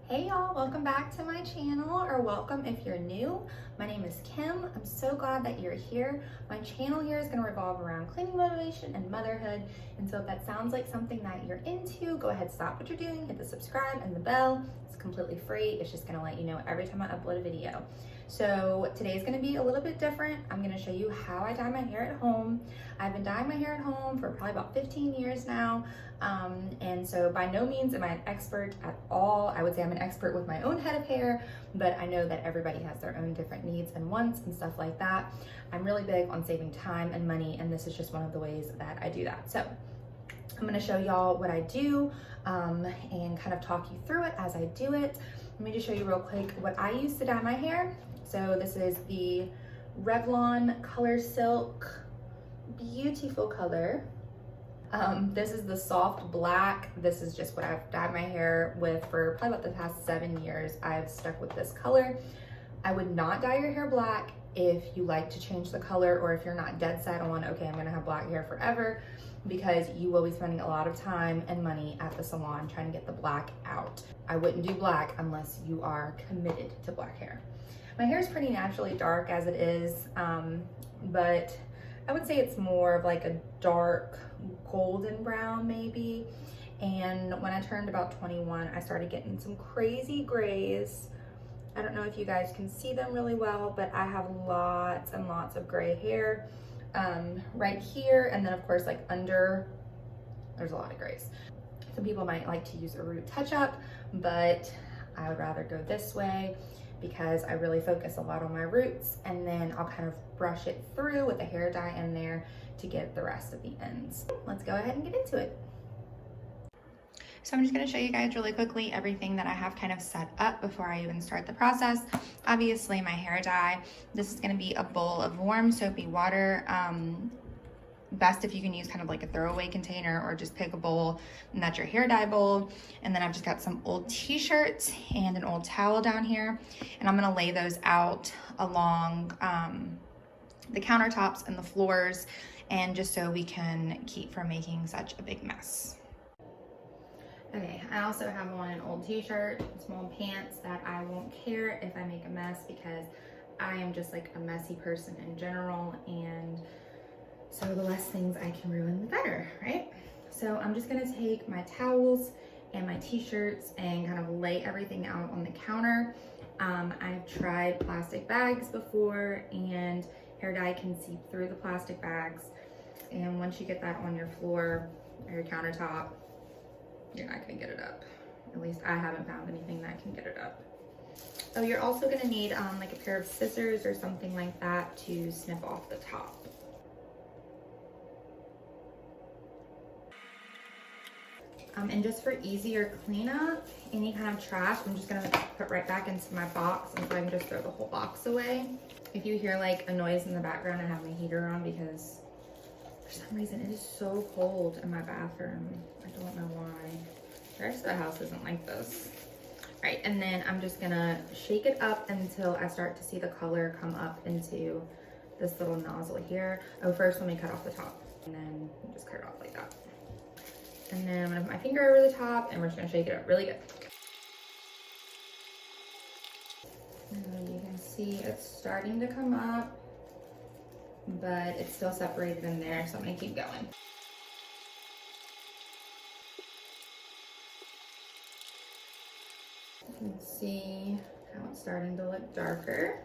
Hey y'all, welcome back to my channel, or welcome if you're new. My name is Kim. I'm so glad that you're here. My channel here is going to revolve around cleaning motivation and motherhood. And so if that sounds like something that you're into, go ahead, stop what you're doing, hit the subscribe and the bell. It's completely free. It's just going to let you know every time I upload a video. So today's going to be a little bit different. I'm going to show you how I dye my hair at home. I've been dyeing my hair at home for probably about 15 years now. And so by no means am I an expert at all. I would say I'm an expert with my own head of hair, but I know that everybody has their own different needs and wants and stuff like that. I'm really big on saving time and money, and this is just one of the ways that I do that. So I'm going to show y'all what I do and kind of talk you through it as I do it. Let me just show you real quick what I use to dye my hair. So this is the Revlon Color Silk, beautiful color. This is the soft black. This is just what I've dyed my hair with for probably about the past 7 years. I've stuck with this color. I would not dye your hair black if you like to change the color, or if you're not dead set on, okay, I'm gonna have black hair forever, because you will be spending a lot of time and money at the salon trying to get the black out. I wouldn't do black unless you are committed to black hair. My hair is pretty naturally dark as it is, but I would say it's more of like a dark golden brown maybe. And when I turned about 21, I started getting some crazy grays. I don't know if you guys can see them really well, but I have lots and lots of gray hair right here. And then of course, like under, there's a lot of grays. Some people might like to use a root touch-up, but I would rather go this way because I really focus a lot on my roots, and then I'll kind of brush it through with a hair dye in there to get the rest of the ends. Let's go ahead and get into it. So I'm just going to show you guys really quickly everything that I have kind of set up before I even start the process. Obviously my hair dye, this is going to be a bowl of warm soapy water. Best if you can use kind of like a throwaway container, or just pick a bowl and that's your hair dye bowl. And then I've just got some old t-shirts and an old towel down here, and I'm going to lay those out along the countertops and the floors, and just so we can keep from making such a big mess. Okay, I also have on an old t-shirt, some old pants that I won't care if I make a mess, because I am just like a messy person in general, and so the less things I can ruin, the better, right? So I'm just gonna take my towels and my t-shirts and kind of lay everything out on the counter. I've tried plastic bags before, and hair dye can seep through the plastic bags. And once you get that on your floor or your countertop, you're not gonna get it up. At least I haven't found anything that can get it up. Oh, you're also gonna need like a pair of scissors or something like that to snip off the top. And just for easier cleanup, any kind of trash, I'm just gonna put right back into my box, and so I can just throw the whole box away. If you hear like a noise in the background, I have my heater on because for some reason it is so cold in my bathroom. I don't know why. The rest of the house isn't like this. All right, and then I'm just gonna shake it up until I start to see the color come up into this little nozzle here. Oh, first let me cut off the top, and then just cut it off like that. And then I'm gonna put my finger over the top, and we're just gonna shake it up really good. And you can see it's starting to come up, but it's still separated in there, so I'm gonna keep going. You can see how it's starting to look darker.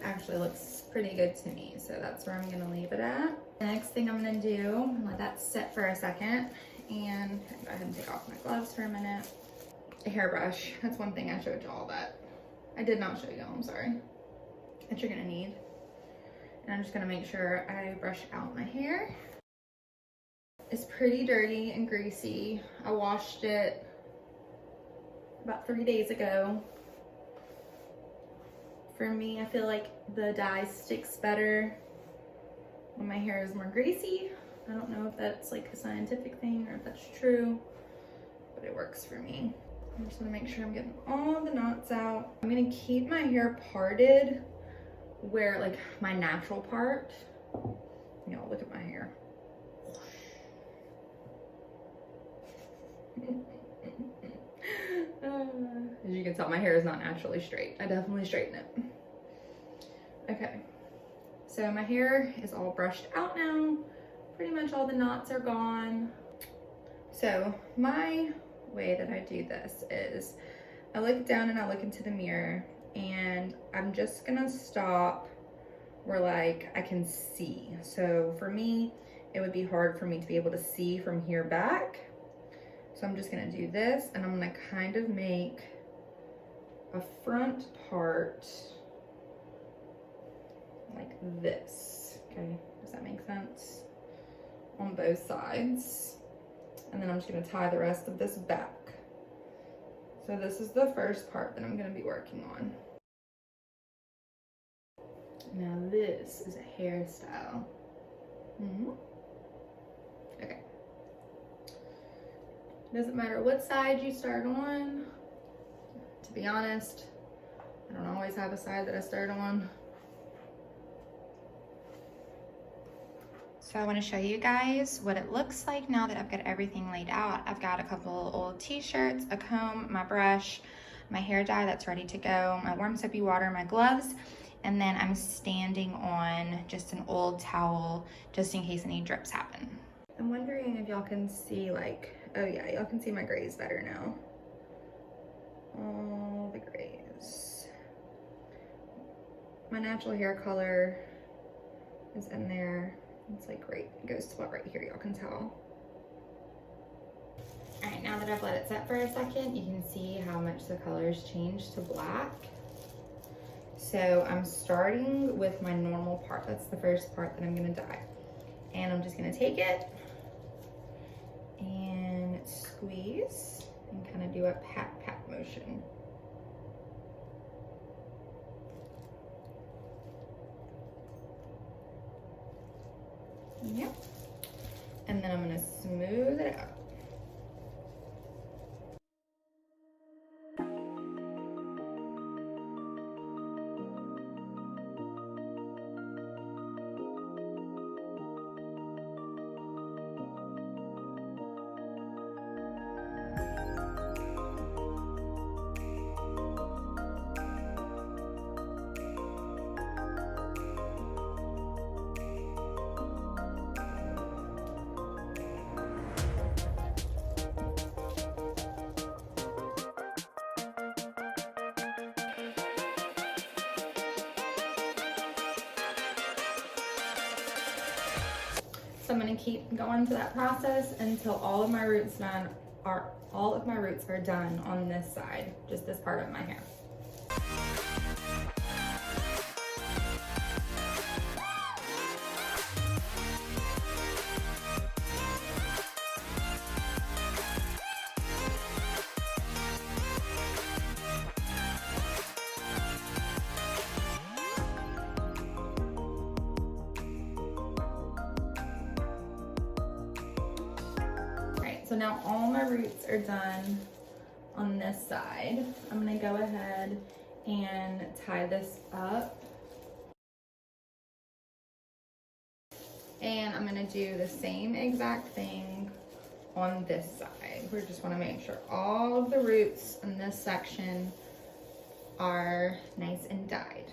Actually looks pretty good to me, so that's where I'm gonna leave it at. The next thing I'm gonna do, let that sit for a second, and go ahead and take off my gloves for a minute. A hairbrush, that's one thing I showed y'all that I did not show y'all, I'm sorry, that you're gonna need. And I'm just gonna make sure I brush out my hair. It's pretty dirty and greasy. I washed it about 3 days ago. For me, I feel like the dye sticks better when my hair is more greasy. I don't know if that's like a scientific thing or if that's true, but it works for me. I'm just gonna make sure I'm getting all the knots out. I'm gonna keep my hair parted where like my natural part. Y'all, look at my hair. As you can tell, my hair is not naturally straight. I definitely straighten it. Okay, so my hair is all brushed out now. Pretty much all the knots are gone. So my way that I do this is I look down and I look into the mirror, and I'm just gonna stop where like I can see. So for me, it would be hard for me to be able to see from here back. So I'm just gonna do this, and I'm gonna kind of make a front part like this. Okay, does that make sense? On both sides. And then I'm just gonna tie the rest of this back. So this is the first part that I'm gonna be working on. Now this is a hairstyle. Okay. Doesn't matter what side you start on. To be honest, I don't always have a side that I start on. So I want to show you guys what it looks like now that I've got everything laid out. I've got a couple old t-shirts, a comb, my brush, my hair dye that's ready to go, my warm soapy water, my gloves, and then I'm standing on just an old towel just in case any drips happen. I'm wondering if y'all can see, like, oh yeah, y'all can see my grays better now. All the grays. My natural hair color is in there. It's like great. It goes to about right here, y'all can tell. All right, now that I've let it set for a second, you can see how much the colors changed to black. So I'm starting with my normal part. That's the first part that I'm gonna dye. And I'm just gonna take it and squeeze and kind of do a pat motion. Yep. And then I'm gonna smooth it out. So I'm gonna keep going to that process until all of my roots are done on this side, just this part of my hair. So now all my roots are done on this side. I'm gonna go ahead and tie this up. And I'm gonna do the same exact thing on this side. We just wanna make sure all of the roots in this section are nice and dyed.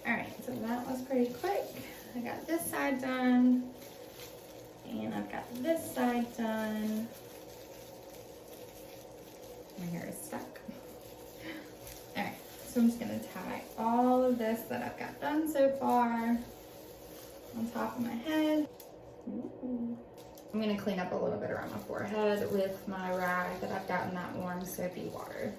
All right, so that was pretty quick. I got this side done, and I've got this side done. My hair is stuck. All right, so I'm just gonna tie all of this that I've got done so far on top of my head. Ooh. I'm gonna clean up a little bit around my forehead with my rag that I've got in that warm soapy water.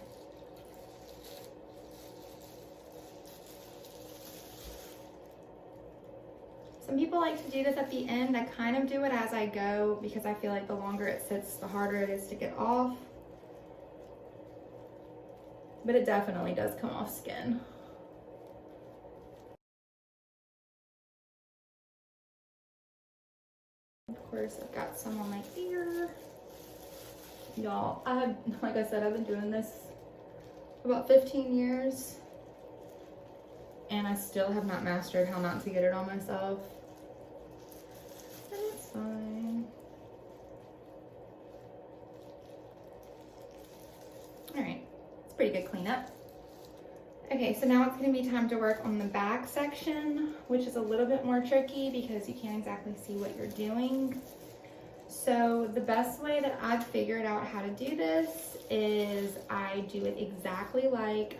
Some people like to do this at the end. I kind of do it as I go because I feel like the longer it sits, the harder it is to get off. But it definitely does come off skin. course, I've got some on my ear. Y'all, like I said, I've been doing this about 15 years and I still have not mastered how not to get it on myself. And it's fine. All right, it's pretty good cleanup. Okay, so now it's gonna be time to work on the back section, which is a little bit more tricky because you can't exactly see what you're doing. So the best way that I've figured out how to do this is I do it exactly like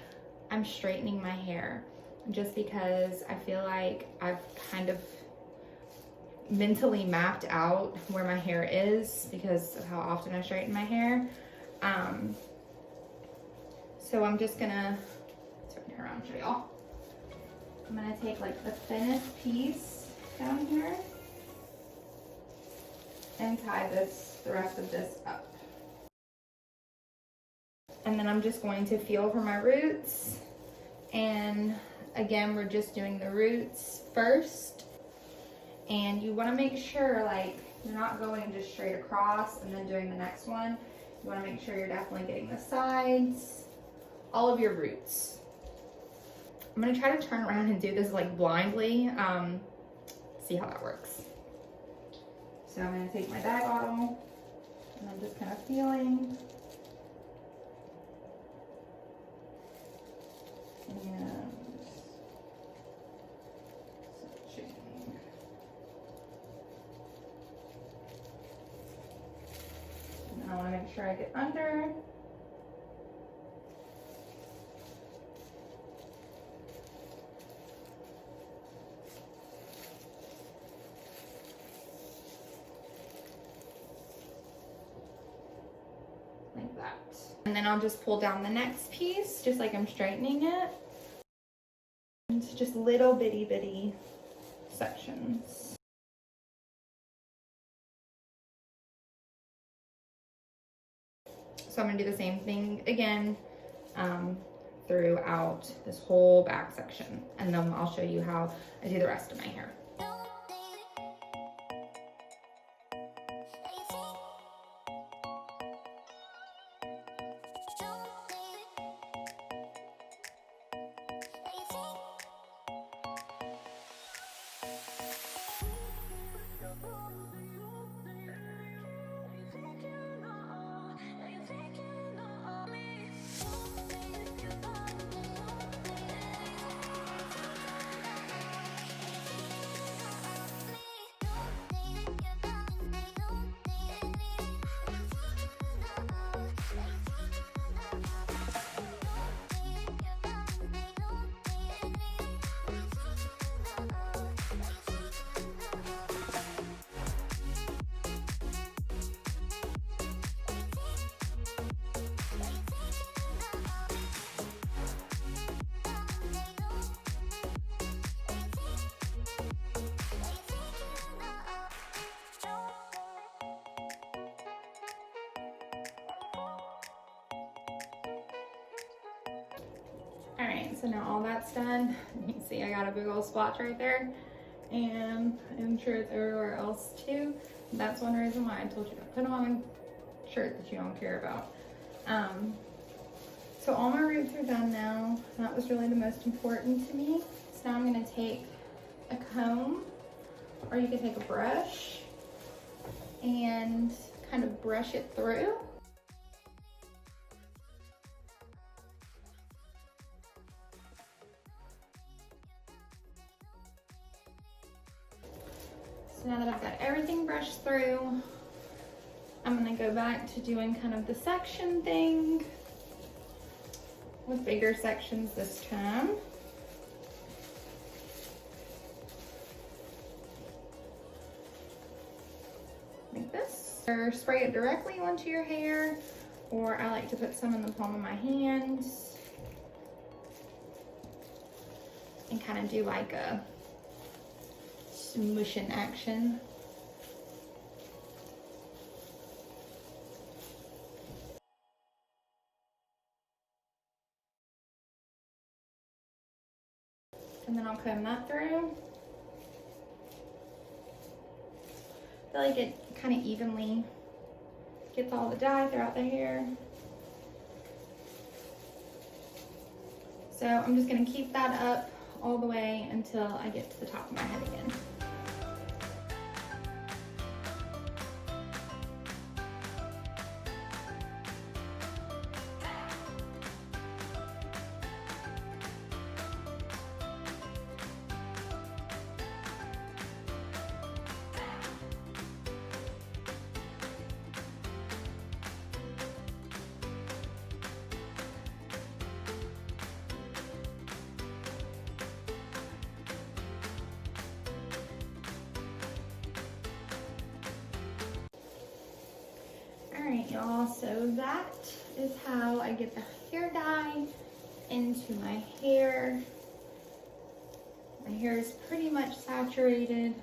I'm straightening my hair, just because I feel like I've kind of mentally mapped out where my hair is because of how often I straighten my hair. So I'm just gonna turn her around and show y'all. I'm gonna take like the thinnest piece down here and tie the rest of this up. And then I'm just going to feel for my roots. And again, we're just doing the roots first. And you wanna make sure like you're not going just straight across and then doing the next one. You wanna make sure you're definitely getting the sides, all of your roots. I'm gonna try to turn around and do this like blindly, see how that works. So I'm gonna take my dye bottle and I'm just kind of feeling. And searching. And then I wanna make sure I get under. Like that. And then I'll just pull down the next piece, just like I'm straightening it. And it's just little bitty sections. So I'm gonna do the same thing again throughout this whole back section. And then I'll show you how I do the rest of my hair. All right, so now all that's done. You can see I got a big old splotch right there, and I'm sure it's everywhere else too. That's one reason why I told you to put on a shirt that you don't care about. So all my roots are done now. That was really the most important to me. So now I'm gonna take a comb, or you can take a brush and kind of brush it through. So now that I've got everything brushed through, I'm gonna go back to doing kind of the section thing with bigger sections this time. Like this. Or spray it directly onto your hair, or I like to put some in the palm of my hands and kind of do like a smushing action. And then I'll comb that through. feel like it kind of evenly gets all the dye throughout the hair. So I'm just gonna keep that up all the way until I get to the top of my head again. Alright y'all, so that is how I get the hair dye into my hair. My hair is pretty much saturated.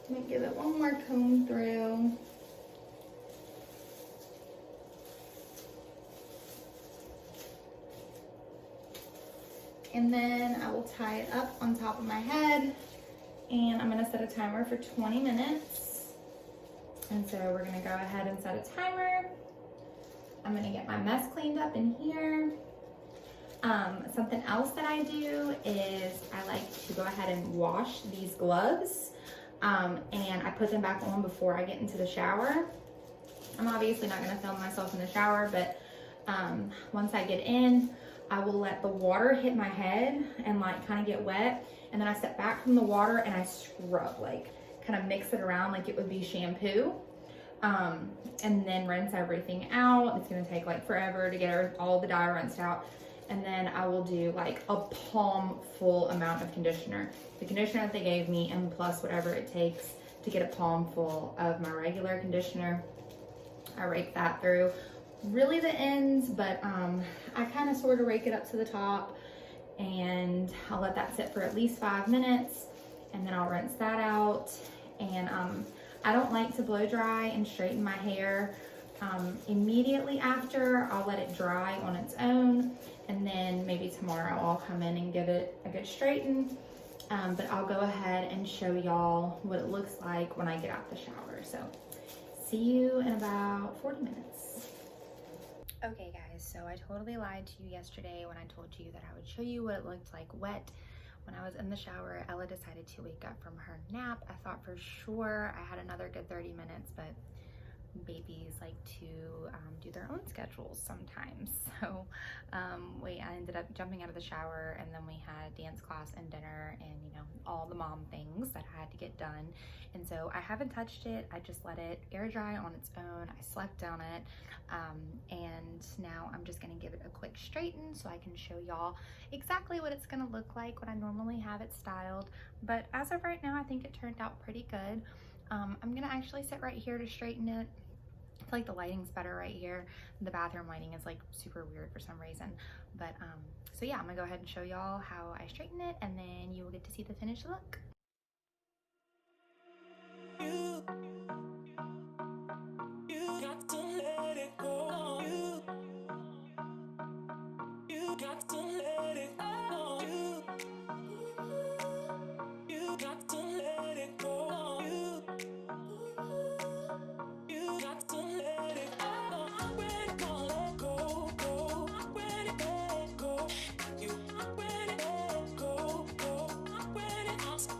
I'm gonna give it one more comb through. And then I will tie it up on top of my head, and I'm gonna set a timer for 20 minutes. And so we're gonna go ahead and set a timer. I'm gonna get my mess cleaned up in here. Something else that I do is I like to go ahead and wash these gloves, and I put them back on before I get into the shower. I'm obviously not gonna film myself in the shower, but once I get in, I will let the water hit my head and like kind of get wet, and then I step back from the water and I scrub, like kind of mix it around like it would be shampoo, and then rinse everything out. It's gonna take like forever to get all the dye rinsed out, and then I will do like a palm full amount of conditioner. The conditioner that they gave me, and plus whatever it takes to get a palm full of my regular conditioner. I rake that through, really the ends, but I kind of sort of rake it up to the top, and I'll let that sit for at least 5 minutes, and then I'll rinse that out. And I don't like to blow dry and straighten my hair immediately after. I'll let it dry on its own, and then maybe tomorrow I'll come in and give it a good straighten. But I'll go ahead and show y'all what it looks like when I get out the shower. So see you in about 40 minutes. Okay guys, so I totally lied to you yesterday when I told you that I would show you what it looked like wet. When I was in the shower, Ella decided to wake up from her nap. I thought for sure I had another good 30 minutes, but babies like to do their own schedules sometimes. So I ended up jumping out of the shower, and then we had dance class and dinner and, you know, all the mom things that I had to get done. And so I haven't touched it. I just let it air dry on its own. I slept on it. And now I'm just gonna give it a quick straighten so I can show y'all exactly what it's gonna look like when I normally have it styled. But as of right now, I think it turned out pretty good. I'm gonna actually sit right here to straighten it. I feel like the lighting's better right here. The bathroom lighting is like super weird for some reason. But so yeah, I'm gonna go ahead and show y'all how I straighten it, and then you will get to see the finished look. You got to let it go. You got to let it go. You got to let it go. You got to let it go. When it gonna let go, go. When it let go. You when it let go, go. When it ask.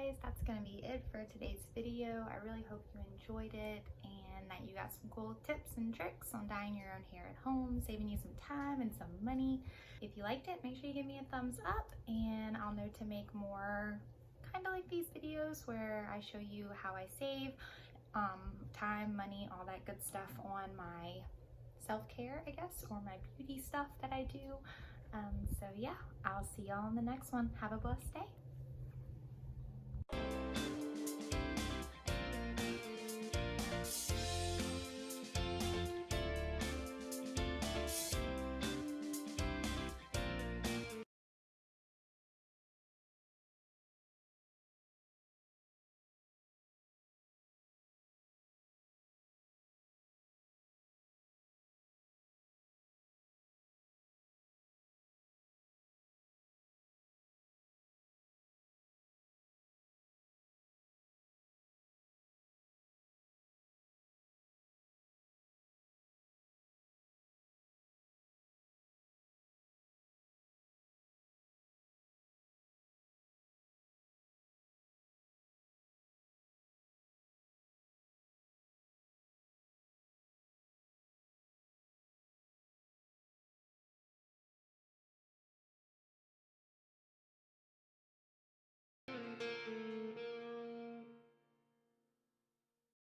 guys, that's gonna be it for today's video. I really hope you enjoyed it and that you got some cool tips and tricks on dyeing your own hair at home, saving you some time and some money. If you liked it, make sure you give me a thumbs up, and I'll know to make more kind of like these videos where I show you how I save time, money, all that good stuff on my self-care, I guess, or my beauty stuff that I do. So yeah, I'll see y'all in the next one. Have a blessed day.